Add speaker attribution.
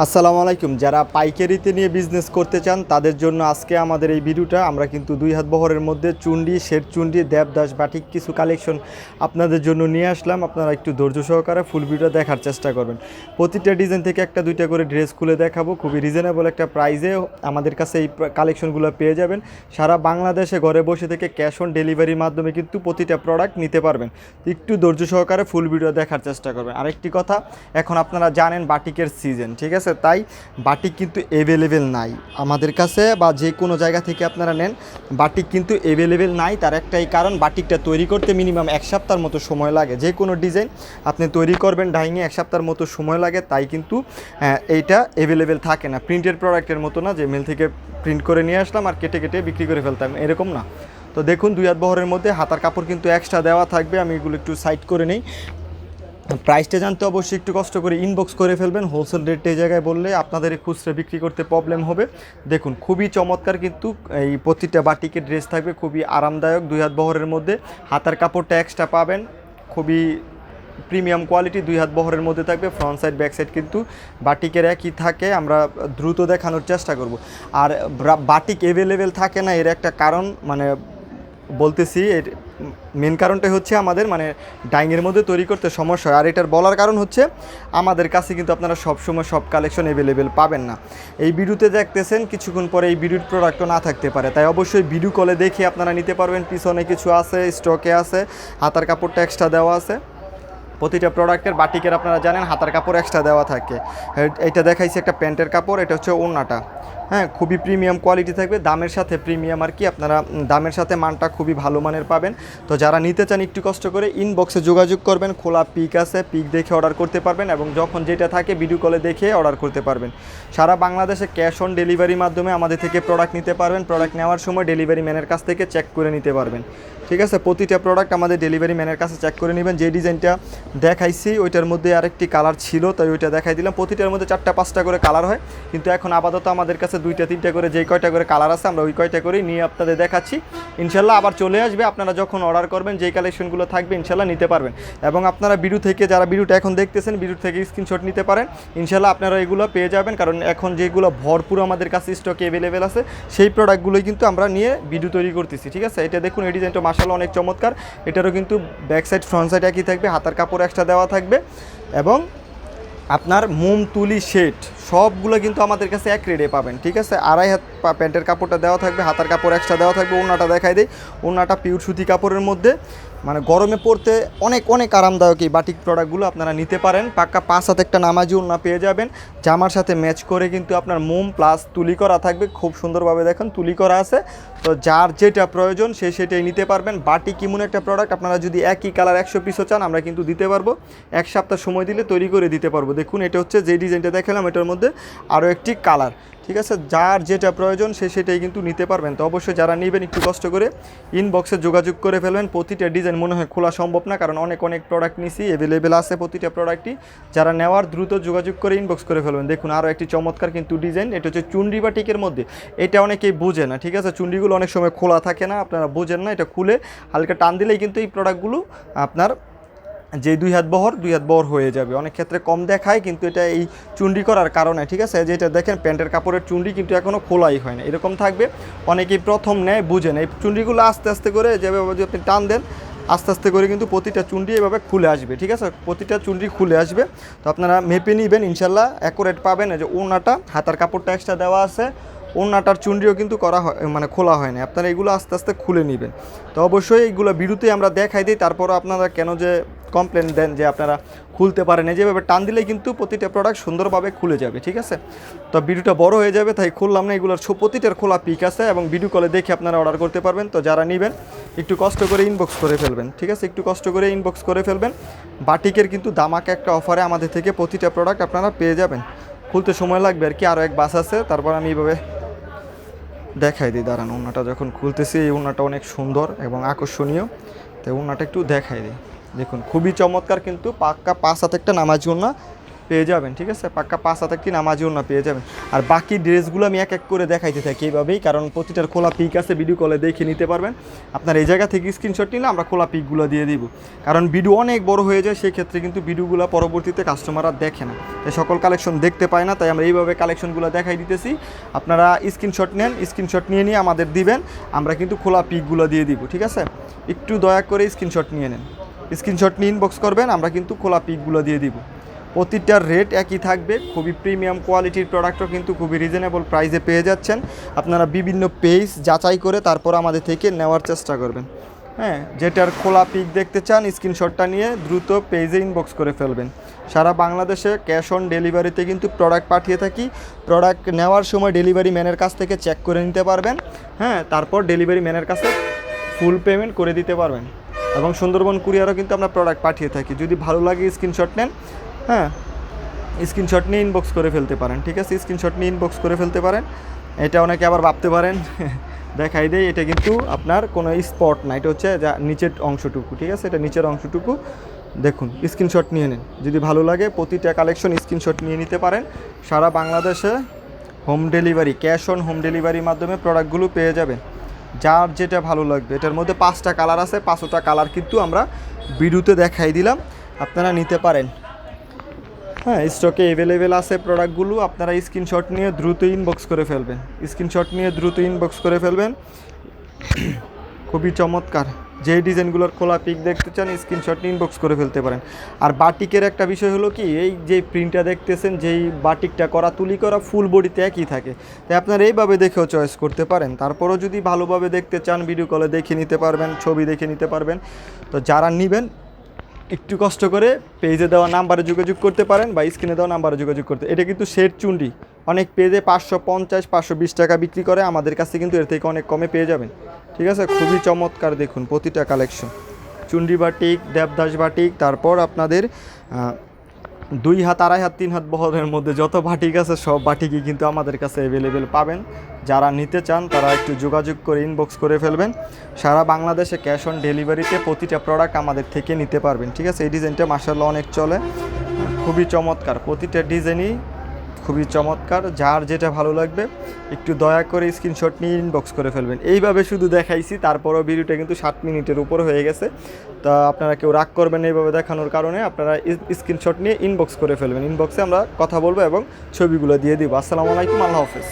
Speaker 1: আসসালামু আলাইকুম। যারা পাইকারিতে নিয়ে বিজনেস করতে চান তাদের জন্য আজকে আমাদের এই ভিডিওটা। আমরা কিন্তু দুই হাত বহরের মধ্যে চুন্ডি, শেড চুন্ডি, দেবদাস বাটিক কিছু কালেকশন আপনাদের জন্য নিয়ে আসলাম। আপনারা একটু ধৈর্য সহকারে ফুল ভিডিও দেখার চেষ্টা করবেন। প্রতিটা ডিজাইন থেকে একটা দুইটা করে ড্রেস খুলে দেখাবো। খুবই রিজনেবল একটা প্রাইসে আমাদের কাছে এই কালেকশনগুলো পেয়ে যাবেন। সারা বাংলাদেশে ঘরে বসে থেকে ক্যাশ অন ডেলিভারির মাধ্যমে কিন্তু প্রতিটা প্রোডাক্ট নিতে পারবেন। একটু ধৈর্য সহকারে ফুল ভিডিও দেখার চেষ্টা করবেন। আরেকটি কথা, এখন আপনারা জানেন বাটিকের সিজন, ঠিক আছে? তাই বাটিক কিন্তু অ্যাভেলেবেল নাই আমাদের কাছে, বা যে কোনো জায়গা থেকে আপনারা নেন, বাটিক কিন্তু অ্যাভেলেবেল নাই। তার একটাই কারণ, বাটিকটা তৈরি করতে মিনিমাম এক সপ্তাহের মতো সময় লাগে। যে কোনো ডিজাইন আপনি তৈরি করবেন ডাইংয়ে এক সপ্তাহের মতো সময় লাগে, তাই কিন্তু এইটা অ্যাভেলেবেল থাকে না। প্রিন্টের প্রোডাক্টের মতো না যে মেল থেকে প্রিন্ট করে নিয়ে আসলাম আর কেটে কেটে বিক্রি করে ফেলতাম, এরকম না। তো দেখুন, দুই হাত বহরের মধ্যে হাতার কাপড় কিন্তু এক্সট্রা দেওয়া থাকবে। আমি এগুলো একটু সাইড করে নিই। প্রাইসটা জানতে অবশ্যই একটু কষ্ট করে ইনবক্স করে ফেলবেন। হোলসেল রেট এই জায়গায় বললে আপনাদের খুচরা বিক্রি করতে প্রবলেম হবে। দেখুন, খুবই চমৎকার কিন্তু এই প্রতিটা বাটিকের ড্রেস থাকবে, খুবই আরামদায়ক। দুই হাত বহরের মধ্যে হাতার কাপড়টা এক্সট্রা পাবেন, খুবই প্রিমিয়াম কোয়ালিটি। দুই হাত বহরের মধ্যে থাকবে। ফ্রন্ট সাইড ব্যাক সাইড কিন্তু বাটিকের একই থাকে। আমরা দ্রুত দেখানোর চেষ্টা করব। আর বাটিক অ্যাভেলেবেল থাকে না, এর একটা কারণ মানে বলতেছি, এর মেন কারণটাই হচ্ছে আমাদের ডাইংয়ের মধ্যে তৈরি করতে সমস্যা হয়। আর এটার বলার কারণ হচ্ছে আমাদের কাছে কিন্তু আপনারা সবসময় সব কালেকশন অ্যাভেলেবেল পাবেন না। এই ভিডিওতে দেখতেছেন, কিছুক্ষণ পরে এই ভিডিওর প্রোডাক্টও না থাকতে পারে, তাই অবশ্যই ভিডিও কলে দেখে আপনারা নিতে পারবেন। পিছনে কিছু আছে, স্টকে আছে, হাতার কাপড়টা এক্সট্রা দেওয়া আছে। প্রতিটা প্রোডাক্টের বাটিকের আপনারা জানেন হাতার কাপড় এক্সট্রা দেওয়া থাকে। এটা দেখাইছি একটা প্যান্টের কাপড়, এটা হচ্ছে ওড়নাটা। হ্যাঁ, খুবই প্রিমিয়াম কোয়ালিটি থাকবে, দামের সাথে প্রিমিয়াম আর কি। আপনারা দামের সাথে মানটা খুবই ভালো মানের পাবেন। তো যারা নিতে চান একটু কষ্ট করে ইনবক্সে যোগাযোগ করবেন। খোলা পিক আছে, পিক দেখে অর্ডার করতে পারবেন, এবং যখন যেটা থাকে ভিডিও কলে দেখে অর্ডার করতে পারবেন। সারা বাংলাদেশে ক্যাশ অন ডেলিভারির মাধ্যমে আমাদের থেকে প্রোডাক্ট নিতে পারবেন। প্রোডাক্ট নেওয়ার সময় ডেলিভারি ম্যানের কাছ থেকে চেক করে নিতে পারবেন, ঠিক আছে? প্রতিটা প্রোডাক্ট আমাদের ডেলিভারি ম্যানের কাছে চেক করে নেবেন। যে ডিজাইনটা দেখাইছি ওইটার মধ্যে আরেকটি কালার ছিল, তাই ওইটা দেখাই দিলাম। প্রতিটার মধ্যে 4টা-5টা করে কালার হয়, কিন্তু এখন আপাতত আমাদের কাছে 2টা-3টা করে যেই কয়টা করে কালার আছে আমরা ওই কয়টা করেই নিয়ে আপনাদের দেখাচ্ছি। ইনশাল্লাহ আবার চলে আসবে। আপনারা যখন অর্ডার করবেন যেই কালেকশনগুলো থাকবে ইনশাল্লাহ নিতে পারবেন। এবং আপনারা ভিডিও থেকে, যারা ভিডিওটা এখন দেখতেছেন, ভিডিও থেকে স্ক্রিনশট নিতে পারেন। ইনশাল্লাহ আপনারা এগুলো পেয়ে যাবেন, কারণ এখন যেগুলো ভরপুর আমাদের কাছে স্টকে অ্যাভেলেবেল আছে সেই প্রোডাক্টগুলোই কিন্তু আমরা নিয়ে ভিডিও তৈরি করতেছি, ঠিক আছে? এটা দেখুন, এই ডিজাইনটা মাশাআল্লাহ অনেক চমৎকার। এটারও কিন্তু ব্যাক সাইড ফ্রন্ট সাইড একই থাকবে, হাতার কাপড় এক্সট্রা দেওয়া থাকবে, এবং আপনার মোম তুলি শেড সবগুলো কিন্তু আমাদের কাছে এক রেটে পাবেন, ঠিক আছে? আড়াই হাত প্যান্টের কাপড়টা দেওয়া থাকবে, হাতার কাপড় এক্সট্রা দেওয়া থাকবে। ওড়নাটা দেখাই দেয়, ওড়নাটা পিওর সুতি কাপড়ের মধ্যে, গরমে পরতে অনেক অনেক আরামদায়ক। এই বাটিক প্রোডাক্টগুলো আপনারা নিতে পারেন। পাক্কা 5 হাতে একটা নামাজি ওড়না পেয়ে যাবেন। জামার সাথে ম্যাচ করে কিন্তু আপনার মোম প্লাস তুলি করা থাকবে, খুব সুন্দরভাবে দেখেন তুলি করা আছে। তো যার যেটা প্রয়োজন সে সেটাই নিতে পারবেন। বাটিক এমন একটা প্রোডাক্ট, আপনারা যদি একই কালার 100 পিসও চান আমরা কিন্তু দিতে পারবো। এক সপ্তাহ সময় দিলে তৈরি করে দিতে পারবো। দেখুন, এটা হচ্ছে যে ডিজাইনটা দেখালাম, এটার মধ্যে আরও একটি কালার, ঠিক আছে? যার যেটা প্রয়োজন সে সেটাই কিন্তু নিতে পারবেন। তো অবশ্যই যারা নেবেন একটু কষ্ট করে ইনবক্সে যোগাযোগ করে ফেলবেন। প্রতিটা ডিজাইন মনে হয় খোলা সম্ভব না, কারণ অনেক অনেক প্রোডাক্ট নিছি, অ্যাভেলেবেল আছে প্রতিটা প্রোডাক্টই। যারা নেওয়ার দ্রুত যোগাযোগ করে ইনবক্স করে ফেলবেন। দেখুন, আরও একটি চমৎকার কিন্তু ডিজাইন, এটা হচ্ছে চুন্ডি বাটিকের মধ্যে। এটা অনেকেই বোঝে না, ঠিক আছে? চুন্ডিগুলো অনেক সময় খোলা থাকে না, আপনারা বোঝেন না। এটা খুলে হালকা টান দিলেই কিন্তু এই প্রোডাক্টগুলো আপনার যে দুই হাত বহর হয়ে যাবে। অনেক ক্ষেত্রে কম দেখায়, কিন্তু এটা এই চুন্ডি করার কারণে, ঠিক আছে? যেটা দেখেন প্যান্টের কাপড়ের চুন্ডি কিন্তু এখনও খোলাই হয় না, এরকম থাকবে। অনেকেই প্রথম নেয়, বুঝে না। এই চুন্ডিগুলো আস্তে আস্তে করে যেভাবে যদি আপনি টান দেন, আস্তে আস্তে করে কিন্তু প্রতিটা চুন্ডি এভাবে খুলে আসবে, ঠিক আছে? প্রতিটা চুন্ডি খুলে আসবে। তো আপনারা মেপে নিবেন, ইনশাল্লাহ অ্যাকুরেট পাবেন। এই যে ওড়নাটা, হাতার কাপড়টা এক্সট্রা দেওয়া আছে, ওড়নাটার চুন্ডিও কিন্তু করা হয়, খোলা হয় না। আপনারা এগুলো আস্তে আস্তে খুলে নেবেন। তো অবশ্যই এইগুলো ভিডিওতে আমরা দেখাই দিই, তারপরও আপনারা কেন যে কমপ্লেন দেন যে আপনারা খুলতে পারেন, যেভাবে টান দিলেই কিন্তু প্রতিটা প্রোডাক্ট সুন্দরভাবে খুলে যাবে, ঠিক আছে? তো ভিডিওটা বড় হয়ে যাবে, তাই খুললাম না। এগুলোর প্রতিটার খোলা পিক আছে, এবং ভিডিও কলে দেখে আপনারা অর্ডার করতে পারবেন। তো যারা নেবেন একটু কষ্ট করে ইনবক্স করে ফেলবেন, ঠিক আছে? একটু কষ্ট করে ইনবক্স করে ফেলবেন। বাটিকের কিন্তু দামাকে একটা অফারে আমাদের থেকে প্রতিটা প্রোডাক্ট আপনারা পেয়ে যাবেন। খুলতে সময় লাগবে আর কি, আরও এক বাস আছে, তারপর আমি এইভাবে দেখাই দিই। দাঁড়ান, ওড়নাটা যখন খুলতেছি, এই ওড়নাটা অনেক সুন্দর এবং আকর্ষণীয়, তাই ওড়নাটা একটু দেখাই দিই। দেখুন, খুবই চমৎকার কিন্তু, পাক্কা 5 হাতে একটা নামাজি ওড়না, পেয়ে যাবেন, ঠিক আছে, পাক্কা 5 হাত একটি নামাজি ওড়না পেয়ে যাবেন। আর বাকি ড্রেসগুলো আমি এক এক করে দেখাইতে থাকি এইভাবেই, কারণ প্রতিটার খোলা পিক আছে, ভিডিও কলে দেখে নিতে পারবেন। আপনার এই জায়গা থেকে স্ক্রিনশট নিলে আমরা খোলা পিকগুলো দিয়ে দিব, কারণ ভিডিও অনেক বড় হয়ে যায়, সেই ক্ষেত্রে কিন্তু ভিডিওগুলো পরবর্তীতে কাস্টমাররা দেখে না, তাই সকল কালেকশন দেখতে পায় না, তাই আমরা এইভাবে কালেকশনগুলো দেখাই দিতেছি। আপনারা স্ক্রিনশট নেন, স্ক্রিনশট নিয়ে আমাদের দিবেন, আমরা কিন্তু খোলা পিকগুলো দিয়ে দিব, ঠিক আছে। একটু দয়া করে স্ক্রিনশট নিয়ে নেন, স্ক্রিনশট নিয়ে ইনবক্স করবেন, আমরা কিন্তু খোলা পিকগুলো দিয়ে দিব। প্রতিটার রেট একই থাকবে, খুবই প্রিমিয়াম কোয়ালিটির প্রোডাক্টও কিন্তু খুবই রিজনেবল প্রাইসে পেয়ে যাচ্ছেন। আপনারা বিভিন্ন পেজ যাচাই করে তারপর আমাদের থেকে নেওয়ার চেষ্টা করবেন। হ্যাঁ, যেটার খোলা পিক দেখতে চান স্ক্রিনশটটা নিয়ে দ্রুত পেজে ইনবক্স করে ফেলবেন। সারা বাংলাদেশে ক্যাশ অন ডেলিভারিতে কিন্তু প্রোডাক্ট পাঠিয়ে থাকি। প্রোডাক্ট নেওয়ার সময় ডেলিভারি ম্যানের কাছ থেকে চেক করে নিতে পারবেন। হ্যাঁ, তারপর ডেলিভারি ম্যানের কাছে ফুল পেমেন্ট করে দিতে পারবেন। এবং সুন্দরবন কুরিয়ারও কিন্তু আমরা প্রোডাক্ট পাঠিয়ে থাকি। যদি ভালো লাগে স্ক্রিনশট নেন, হ্যাঁ, স্ক্রিনশট নিয়ে ইনবক্স করে ফেলতে পারেন, ঠিক আছে, স্ক্রিনশট নিয়ে ইনবক্স করে ফেলতে পারেন। এটা অনেকে আবার ভাবতে পারেন দেখাই দেয়, এটা কিন্তু আপনার কোনো স্পট না, এটা হচ্ছে যা নিচের অংশটুকু, ঠিক আছে, এটা নিচের অংশটুকু দেখুন, স্ক্রিনশট নিয়ে নিন। যদি ভালো লাগে প্রতিটা কালেকশন স্ক্রিনশট নিয়ে নিতে পারেন। সারা বাংলাদেশে home delivery, cash on home ডেলিভারির মাধ্যমে প্রোডাক্টগুলো পেয়ে যাবেন, যার যেটা ভালো লাগবে। এটার মধ্যে 5টা কালার আছে, 5টা কালার কিন্তু আমরা ভিডিওতে দেখাই দিলাম, আপনারা নিতে পারেন। হ্যাঁ, স্টকে অ্যাভেলেবেল আছে প্রোডাক্টগুলো, আপনারা স্ক্রিনশট নিয়ে দ্রুত ইনবক্স করে ফেলবেন, স্ক্রিনশট নিয়ে দ্রুত ইনবক্স করে ফেলবেন। খুবই চমৎকার, যে ডিজাইনগুলোর খোলা পিক দেখতে চান স্ক্রিনশট নিয়ে ইনবক্স করে ফেলতে পারেন। আর বাটিকের একটা বিষয় হলো কি, এই যে প্রিন্টটা দেখতেছেন, যেই বাটিকটা করা তুলি করা ফুল বডিতে একই থাকে, তাই আপনারা এইভাবে দেখেও চয়েস করতে পারেন। তারপরও যদি ভালোভাবে দেখতে চান ভিডিও কলে দেখে নিতে পারবেন, ছবি দেখে নিতে পারবেন। তো যারা নেবেন একটু কষ্ট করে পেজে দেওয়া নাম্বারে যোগাযোগ করতে পারেন বা স্ক্রিনে দেওয়া নাম্বারে যোগাযোগ করতে। এটা কিন্তু শেড চুন্ডি, অনেক পেজে 550 520 টাকা বিক্রি করে, আমাদের কাছে কিন্তু এর থেকে অনেক কমে পেয়ে যাবেন, ঠিক আছে। খুবই চমৎকার, দেখুন প্রতিটা collection, Chundi batik, Devdas batik, তারপর আপনাদের 2 হাত 2.5 হাত 3 হাত বহরের মধ্যে যত বাটিক আছে সব বাটিকই কিন্তু আমাদের কাছে অ্যাভেলেবেল পাবেন। যারা নিতে চান তারা একটু যোগাযোগ করে ইনবক্স করে ফেলবেন। সারা বাংলাদেশে ক্যাশ অন ডেলিভারিতে প্রতিটা প্রোডাক্ট আমাদের থেকে নিতে পারবেন, ঠিক আছে। এই ডিজাইনটা মাশাআল্লাহ অনেক চলে, খুবই চমৎকার, প্রতিটা ডিজাইনই খুবই চমৎকার। যার যেটা ভালো লাগবে একটু দয়া করে স্ক্রিনশট নিয়ে ইনবক্স করে ফেলবেন। এইভাবে শুধু দেখাইছি, তারপরও ভিডিওটা কিন্তু 7 মিনিটের উপর হয়ে গেছে। তা আপনারা কেউ রাগ করবেন না এইভাবে দেখানোর কারণে, আপনারা স্ক্রিনশট নিয়ে ইনবক্স করে ফেলবেন। ইনবক্সে আমরা কথা বলবো এবং ছবিগুলো দিয়ে দিব। আসসালামু আলাইকুম, আল্লাহ হাফেজ।